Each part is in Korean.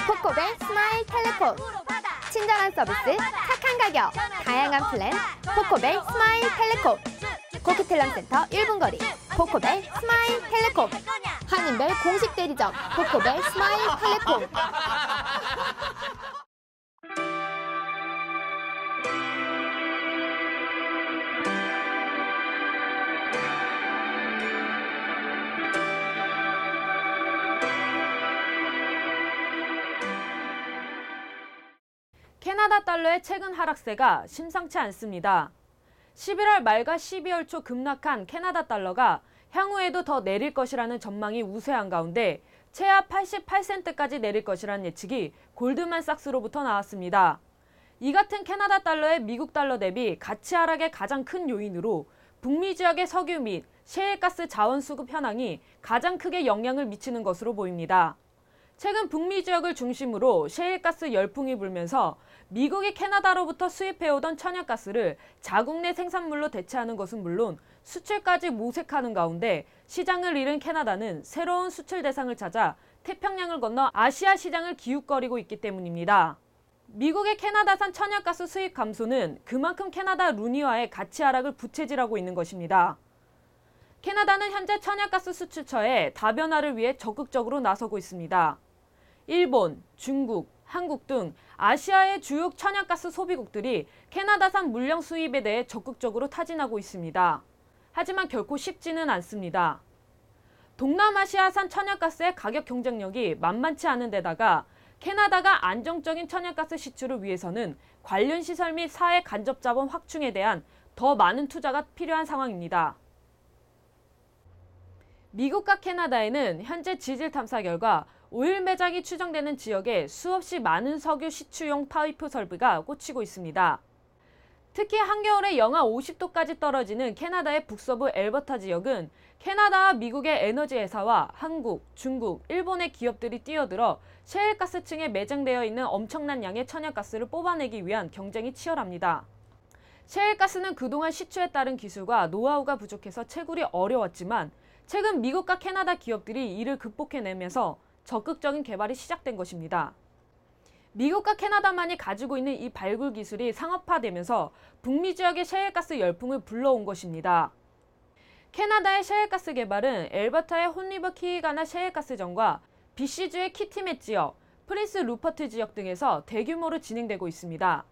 코코벨 스마일 텔레콤. 친절한 서비스, 착한 가격, 다양한 플랜. 코코벨 스마일 텔레콤. 코키텔란센터 1분 거리. 코코벨 스마일 텔레콤. 한인벨 공식 대리점. 코코벨 스마일 텔레콤. 캐나다 달러의 최근 하락세가 심상치 않습니다. 11월 말과 12월 초 급락한 캐나다 달러가 향후에도 더 내릴 것이라는 전망이 우세한 가운데 최하 88센트까지 내릴 것이라는 예측이 골드만삭스로부터 나왔습니다. 이 같은 캐나다 달러의 미국 달러 대비 가치 하락의 가장 큰 요인으로 북미 지역의 석유 및 셰일가스 자원 수급 현황이 가장 크게 영향을 미치는 것으로 보입니다. 최근 북미 지역을 중심으로 셰일가스 열풍이 불면서 미국이 캐나다로부터 수입해오던 천연가스를 자국 내 생산물로 대체하는 것은 물론 수출까지 모색하는 가운데 시장을 잃은 캐나다는 새로운 수출 대상을 찾아 태평양을 건너 아시아 시장을 기웃거리고 있기 때문입니다. 미국의 캐나다산 천연가스 수입 감소는 그만큼 캐나다 루니화의 가치 하락을 부채질하고 있는 것입니다. 캐나다는 현재 천연가스 수출처의 다변화를 위해 적극적으로 나서고 있습니다. 일본, 중국, 한국 등 아시아의 주요 천연가스 소비국들이 캐나다산 물량 수입에 대해 적극적으로 타진하고 있습니다. 하지만 결코 쉽지는 않습니다. 동남아시아산 천연가스의 가격 경쟁력이 만만치 않은 데다가 캐나다가 안정적인 천연가스 시출을 위해서는 관련 시설 및 사회 간접 자본 확충에 대한 더 많은 투자가 필요한 상황입니다. 미국과 캐나다에는 현재 지질 탐사 결과 오일 매장이 추정되는 지역에 수없이 많은 석유 시추용 파이프 설비가 꽂히고 있습니다. 특히 한겨울에 영하 50도까지 떨어지는 캐나다의 북서부 엘버타 지역은 캐나다와 미국의 에너지 회사와 한국, 중국, 일본의 기업들이 뛰어들어 셰일가스층에 매장되어 있는 엄청난 양의 천연가스를 뽑아내기 위한 경쟁이 치열합니다. 셰일가스는 그동안 시추에 따른 기술과 노하우가 부족해서 채굴이 어려웠지만 최근 미국과 캐나다 기업들이 이를 극복해내면서 적극적인 개발이 시작된 것입니다. 미국과 캐나다만이 가지고 있는 이 발굴 기술이 상업화되면서 북미 지역의 셰일가스 열풍을 불러온 것입니다. 캐나다의 셰일가스 개발은 엘버타의 혼리버 키이가나 셰일가스정과 BC주의 키티멧 지역, 프린스 루퍼트 지역 등에서 대규모로 진행되고 있습니다.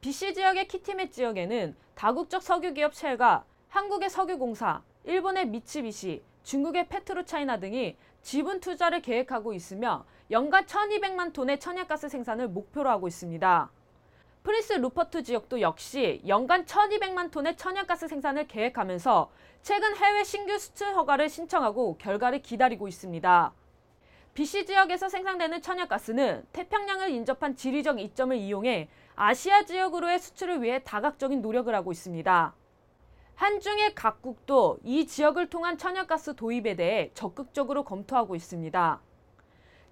BC 지역의 키티멧 지역에는 다국적 석유기업 쉘과 한국의 석유공사, 일본의 미츠비시, 중국의 페트로차이나 등이 지분 투자를 계획하고 있으며 연간 1200만 톤의 천연가스 생산을 목표로 하고 있습니다. 프린스 루퍼트 지역도 역시 연간 1200만 톤의 천연가스 생산을 계획하면서 최근 해외 신규 수출 허가를 신청하고 결과를 기다리고 있습니다. BC 지역에서 생산되는 천연가스는 태평양을 인접한 지리적 이점을 이용해 아시아 지역으로의 수출을 위해 다각적인 노력을 하고 있습니다. 한중의 각국도 이 지역을 통한 천연가스 도입에 대해 적극적으로 검토하고 있습니다.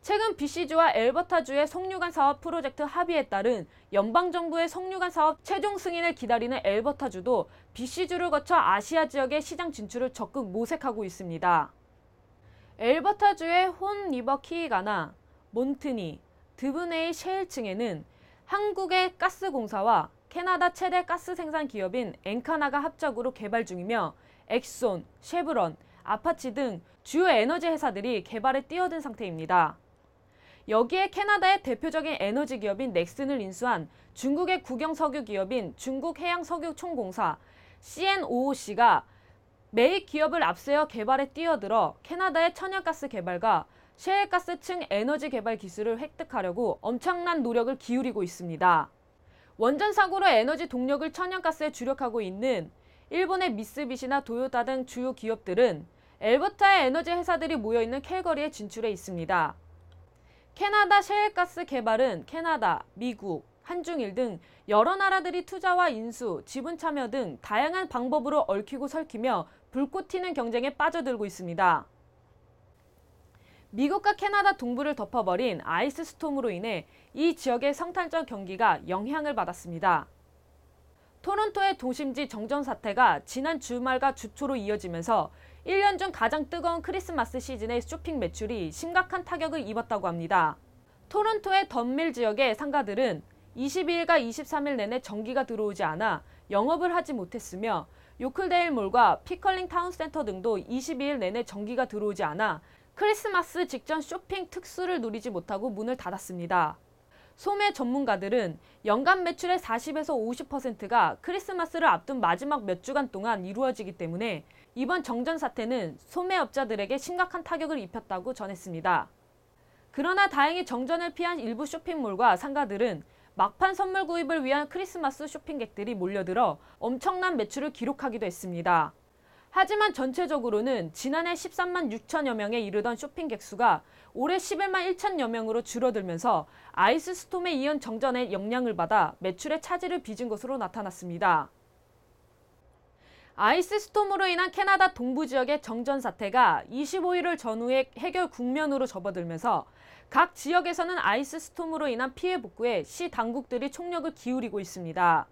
최근 BC주와 엘버타주의 석유관 사업 프로젝트 합의에 따른 연방정부의 석유관 사업 최종 승인을 기다리는 엘버타주도 BC주를 거쳐 아시아 지역의 시장 진출을 적극 모색하고 있습니다. 엘버타주의 혼 리버 키이가나, 몬트니, 드브네이 셰일층에는 한국의 가스공사와 캐나다 최대 가스 생산 기업인 엔카나가 합작으로 개발 중이며 엑손, 쉐브론, 아파치 등 주요 에너지 회사들이 개발에 뛰어든 상태입니다. 여기에 캐나다의 대표적인 에너지 기업인 넥슨을 인수한 중국의 국영석유 기업인 중국해양석유총공사 CNOOC가 매입 기업을 앞세워 개발에 뛰어들어 캐나다의 천연가스 개발과 셰일가스층 에너지 개발 기술을 획득하려고 엄청난 노력을 기울이고 있습니다. 원전 사고로 에너지 동력을 천연가스에 주력하고 있는 일본의 미쓰비시나 도요타 등 주요 기업들은 엘버타의 에너지 회사들이 모여있는 캘거리에 진출해 있습니다. 캐나다 셰일가스 개발은 캐나다, 미국, 한중일 등 여러 나라들이 투자와 인수, 지분 참여 등 다양한 방법으로 얽히고 설키며 불꽃 튀는 경쟁에 빠져들고 있습니다. 미국과 캐나다 동부를 덮어버린 아이스 스톰으로 인해 이 지역의 성탄절 경기가 영향을 받았습니다. 토론토의 도심지 정전 사태가 지난 주말과 주초로 이어지면서 1년 중 가장 뜨거운 크리스마스 시즌의 쇼핑 매출이 심각한 타격을 입었다고 합니다. 토론토의 던밀 지역의 상가들은 22일과 23일 내내 전기가 들어오지 않아 영업을 하지 못했으며 요클데일 몰과 피컬링 타운센터 등도 22일 내내 전기가 들어오지 않아 크리스마스 직전 쇼핑 특수를 누리지 못하고 문을 닫았습니다. 소매 전문가들은 연간 매출의 40에서 50%가 크리스마스를 앞둔 마지막 몇 주간 동안 이루어지기 때문에 이번 정전 사태는 소매업자들에게 심각한 타격을 입혔다고 전했습니다. 그러나 다행히 정전을 피한 일부 쇼핑몰과 상가들은 막판 선물 구입을 위한 크리스마스 쇼핑객들이 몰려들어 엄청난 매출을 기록하기도 했습니다. 하지만 전체적으로는 지난해 13만 6천여 명에 이르던 쇼핑객 수가 올해 11만 1천여 명으로 줄어들면서 아이스 스톰에 이은 정전의 영향을 받아 매출의 차질을 빚은 것으로 나타났습니다. 아이스 스톰으로 인한 캐나다 동부 지역의 정전 사태가 25일을 전후에 해결 국면으로 접어들면서 각 지역에서는 아이스 스톰으로 인한 피해 복구에 시 당국들이 총력을 기울이고 있습니다.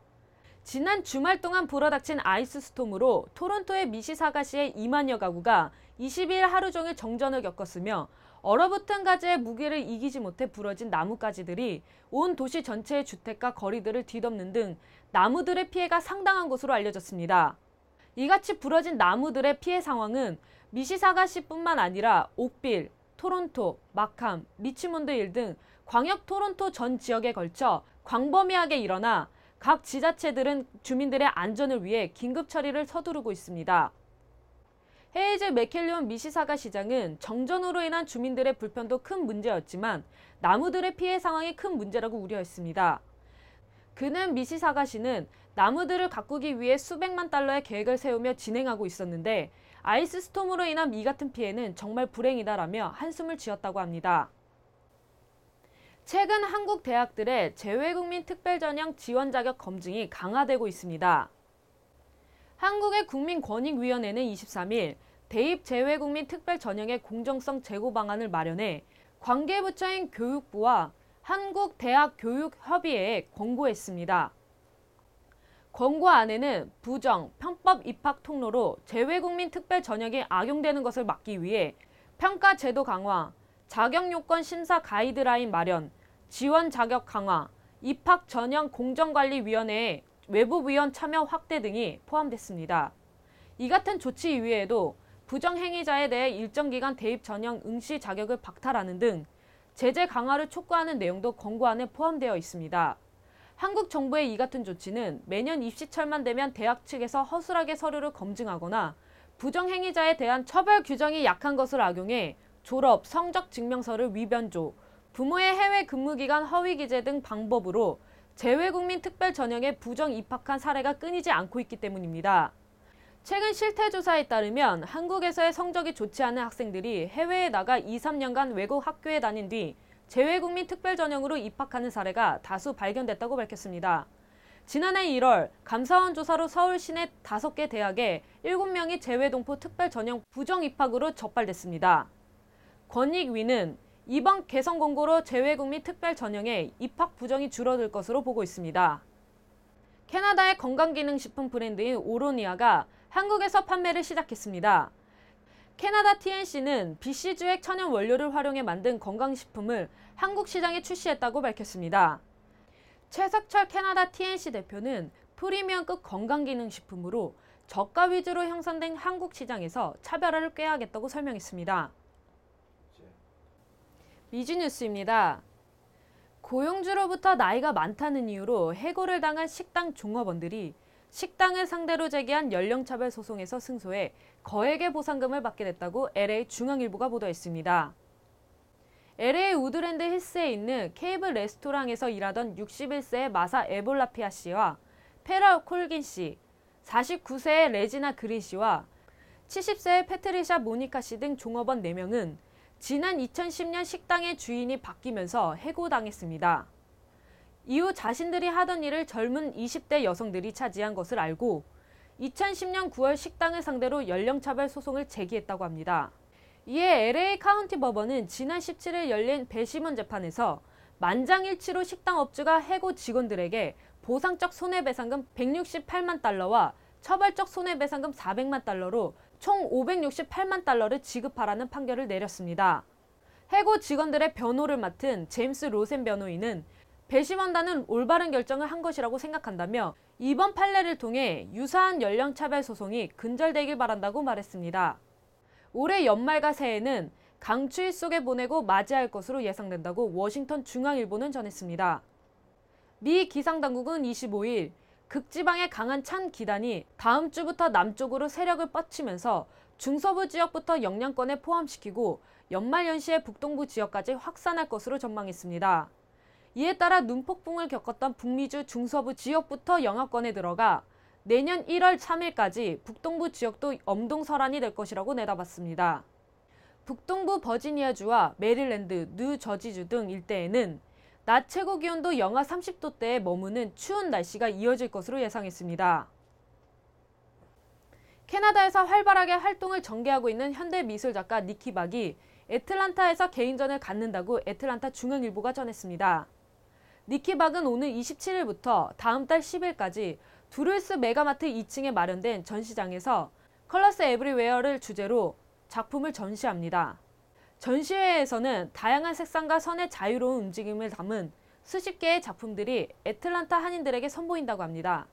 지난 주말 동안 불어닥친 아이스 스톰으로 토론토의 미시사가시의 2만여 가구가 22일 하루 종일 정전을 겪었으며 얼어붙은 가지의 무게를 이기지 못해 부러진 나뭇가지들이 온 도시 전체의 주택과 거리들을 뒤덮는 등 나무들의 피해가 상당한 것으로 알려졌습니다. 이같이 부러진 나무들의 피해 상황은 미시사가시뿐만 아니라 옥빌, 토론토, 마캄, 리치몬드힐 등 광역 토론토 전 지역에 걸쳐 광범위하게 일어나 각 지자체들은 주민들의 안전을 위해 긴급 처리를 서두르고 있습니다. 헤이즈 맥켈리온 미시사가 시장은 정전으로 인한 주민들의 불편도 큰 문제였지만 나무들의 피해 상황이 큰 문제라고 우려했습니다. 그는 미시사가시는 나무들을 가꾸기 위해 수백만 달러의 계획을 세우며 진행하고 있었는데 아이스 스톰으로 인한 이 같은 피해는 정말 불행이다라며 한숨을 지었다고 합니다. 최근 한국 대학들의 재외국민 특별전형 지원 자격 검증이 강화되고 있습니다. 한국의 국민권익위원회는 23일 대입 재외국민 특별전형의 공정성 제고 방안을 마련해 관계부처인 교육부와 한국대학교육협의회에 권고했습니다. 권고안에는 부정, 편법 입학 통로로 재외국민 특별전형이 악용되는 것을 막기 위해 평가 제도 강화, 자격요건 심사 가이드라인 마련, 지원 자격 강화, 입학 전형 공정관리위원회의 외부위원 참여 확대 등이 포함됐습니다. 이 같은 조치 이외에도 부정행위자에 대해 일정 기간 대입 전형 응시 자격을 박탈하는 등 제재 강화를 촉구하는 내용도 권고안에 포함되어 있습니다. 한국 정부의 이 같은 조치는 매년 입시철만 되면 대학 측에서 허술하게 서류를 검증하거나 부정행위자에 대한 처벌 규정이 약한 것을 악용해 졸업, 성적 증명서를 위변조, 부모의 해외 근무기간 허위 기재 등 방법으로 재외국민 특별전형에 부정 입학한 사례가 끊이지 않고 있기 때문입니다. 최근 실태조사에 따르면 한국에서의 성적이 좋지 않은 학생들이 해외에 나가 2, 3년간 외국 학교에 다닌 뒤 재외국민 특별전형으로 입학하는 사례가 다수 발견됐다고 밝혔습니다. 지난해 1월 감사원 조사로 서울 시내 5개 대학에 7명이 재외동포 특별전형 부정 입학으로 적발됐습니다. 권익위는 이번 개선 공고로 재외국민 특별전형에 입학 부정이 줄어들 것으로 보고 있습니다. 캐나다의 건강기능식품 브랜드인 오로니아가 한국에서 판매를 시작했습니다. 캐나다 TNC는 BC주액 천연 원료를 활용해 만든 건강식품을 한국 시장에 출시했다고 밝혔습니다. 최석철 캐나다 TNC 대표는 프리미엄급 건강기능식품으로 저가 위주로 형성된 한국 시장에서 차별화를 꾀하겠다고 설명했습니다. 미주뉴스입니다. 고용주로부터 나이가 많다는 이유로 해고를 당한 식당 종업원들이 식당을 상대로 제기한 연령차별 소송에서 승소해 거액의 보상금을 받게 됐다고 LA 중앙일보가 보도했습니다. LA 우드랜드 힐스에 있는 케이블 레스토랑에서 일하던 61세의 마사 에볼라피아 씨와 페라 콜긴 씨, 49세의 레지나 그린 씨와 70세의 패트리샤 모니카 씨 등 종업원 4명은 지난 2010년 식당의 주인이 바뀌면서 해고당했습니다. 이후 자신들이 하던 일을 젊은 20대 여성들이 차지한 것을 알고 2010년 9월 식당을 상대로 연령차별 소송을 제기했다고 합니다. 이에 LA 카운티 법원은 지난 17일 열린 배심원 재판에서 만장일치로 식당 업주가 해고 직원들에게 보상적 손해배상금 168만 달러와 처벌적 손해배상금 400만 달러로 총 568만 달러를 지급하라는 판결을 내렸습니다. 해고 직원들의 변호를 맡은 제임스 로센 변호인은 배심원단은 올바른 결정을 한 것이라고 생각한다며 이번 판례를 통해 유사한 연령 차별 소송이 근절되길 바란다고 말했습니다. 올해 연말과 새해는 강추위 속에 보내고 맞이할 것으로 예상된다고 워싱턴 중앙일보는 전했습니다. 미 기상당국은 25일 극지방의 강한 찬 기단이 다음 주부터 남쪽으로 세력을 뻗치면서 중서부 지역부터 영향권에 포함시키고 연말 연시에 북동부 지역까지 확산할 것으로 전망했습니다. 이에 따라 눈폭풍을 겪었던 북미주 중서부 지역부터 영하권에 들어가 내년 1월 3일까지 북동부 지역도 엄동설한이 될 것이라고 내다봤습니다. 북동부 버지니아주와 메릴랜드, 뉴저지주 등 일대에는 낮 최고 기온도 영하 30도대에 머무는 추운 날씨가 이어질 것으로 예상했습니다. 캐나다에서 활발하게 활동을 전개하고 있는 현대미술작가 니키 박이 애틀란타에서 개인전을 갖는다고 애틀란타 중앙일보가 전했습니다. 니키 박은 오늘 27일부터 다음 달 10일까지 두를스 메가마트 2층에 마련된 전시장에서 컬러스 에브리웨어를 주제로 작품을 전시합니다. 전시회에서는 다양한 색상과 선의 자유로운 움직임을 담은 수십 개의 작품들이 애틀란타 한인들에게 선보인다고 합니다.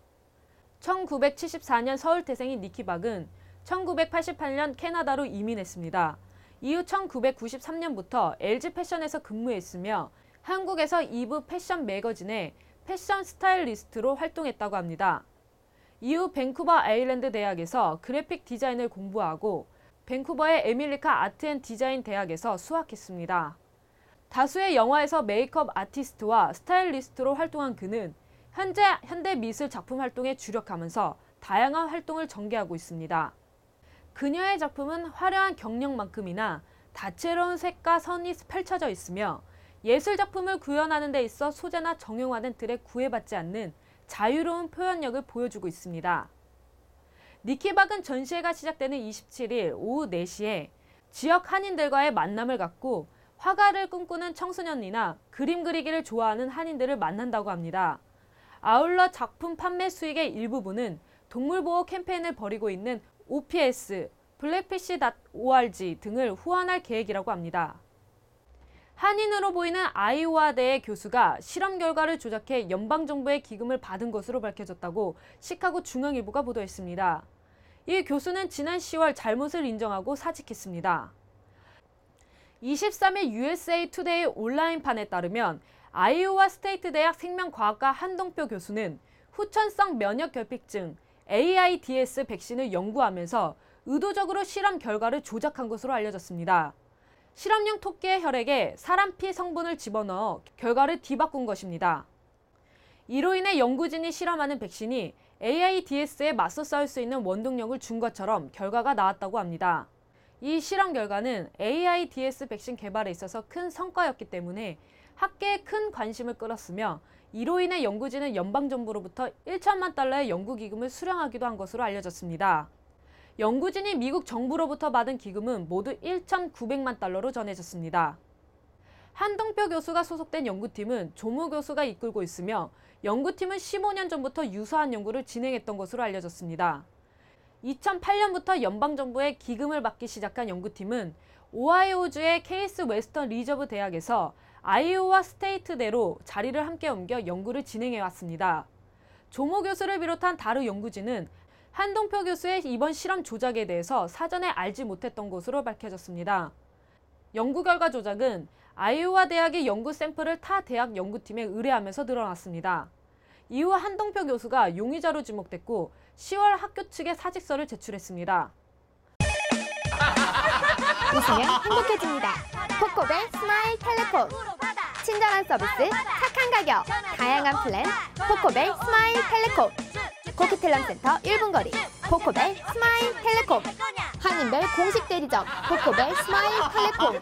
1974년 서울 태생인 니키 박은 1988년 캐나다로 이민했습니다. 이후 1993년부터 LG 패션에서 근무했으며 한국에서 이브 패션 매거진의 패션 스타일리스트로 활동했다고 합니다. 이후 밴쿠버 아일랜드 대학에서 그래픽 디자인을 공부하고 밴쿠버의 에밀리카 아트 앤 디자인 대학에서 수학했습니다. 다수의 영화에서 메이크업 아티스트와 스타일리스트로 활동한 그는 현재 현대미술 작품 활동에 주력하면서 다양한 활동을 전개하고 있습니다. 그녀의 작품은 화려한 경력만큼이나 다채로운 색과 선이 펼쳐져 있으며 예술 작품을 구현하는 데 있어 소재나 정형화된 틀에 구애받지 않는 자유로운 표현력을 보여주고 있습니다. 니키 박은 전시회가 시작되는 27일 오후 4시에 지역 한인들과의 만남을 갖고 화가를 꿈꾸는 청소년이나 그림 그리기를 좋아하는 한인들을 만난다고 합니다. 아울러 작품 판매 수익의 일부분은 동물보호 캠페인을 벌이고 있는 OPS, 블랙피쉬.org 등을 후원할 계획이라고 합니다. 한인으로 보이는 아이오와대의 교수가 실험 결과를 조작해 연방정부의 기금을 받은 것으로 밝혀졌다고 시카고 중앙일보가 보도했습니다. 이 교수는 지난 10월 잘못을 인정하고 사직했습니다. 23일 USA 투데이 온라인판에 따르면 아이오와 스테이트 대학 생명과학과 한동표 교수는 후천성 면역결핍증 AIDS 백신을 연구하면서 의도적으로 실험 결과를 조작한 것으로 알려졌습니다. 실험용 토끼의 혈액에 사람 피 성분을 집어넣어 결과를 뒤바꾼 것입니다. 이로 인해 연구진이 실험하는 백신이 AIDS에 맞서 싸울 수 있는 원동력을 준 것처럼 결과가 나왔다고 합니다. 이 실험 결과는 AIDS 백신 개발에 있어서 큰 성과였기 때문에 학계에 큰 관심을 끌었으며 이로 인해 연구진은 연방정부로부터 1천만 달러의 연구기금을 수령하기도 한 것으로 알려졌습니다. 연구진이 미국 정부로부터 받은 기금은 모두 1,900만 달러로 전해졌습니다. 한동표 교수가 소속된 연구팀은 조모 교수가 이끌고 있으며 연구팀은 15년 전부터 유사한 연구를 진행했던 것으로 알려졌습니다. 2008년부터 연방정부의 기금을 받기 시작한 연구팀은 오하이오주의 케이스 웨스턴 리저브 대학에서 아이오와 스테이트대로 자리를 함께 옮겨 연구를 진행해왔습니다. 조모 교수를 비롯한 다른 연구진은 한동표 교수의 이번 실험 조작에 대해서 사전에 알지 못했던 것으로 밝혀졌습니다. 연구 결과 조작은 아이오와 대학의 연구 샘플을 타 대학 연구팀에 의뢰하면서 드러났습니다. 이후 한동표 교수가 용의자로 지목됐고 10월 학교 측에 사직서를 제출했습니다. 웃으면 행복해집니다. 코코벨 스마일 텔레콤. 친절한 서비스, 착한 가격, 다양한 플랜, 코코벨 스마일 텔레콤. 코키텔람 센터 1분 거리, 코코벨 스마일 텔레콤. 한인별 공식 대리점, 코코벨 스마일 텔레콤.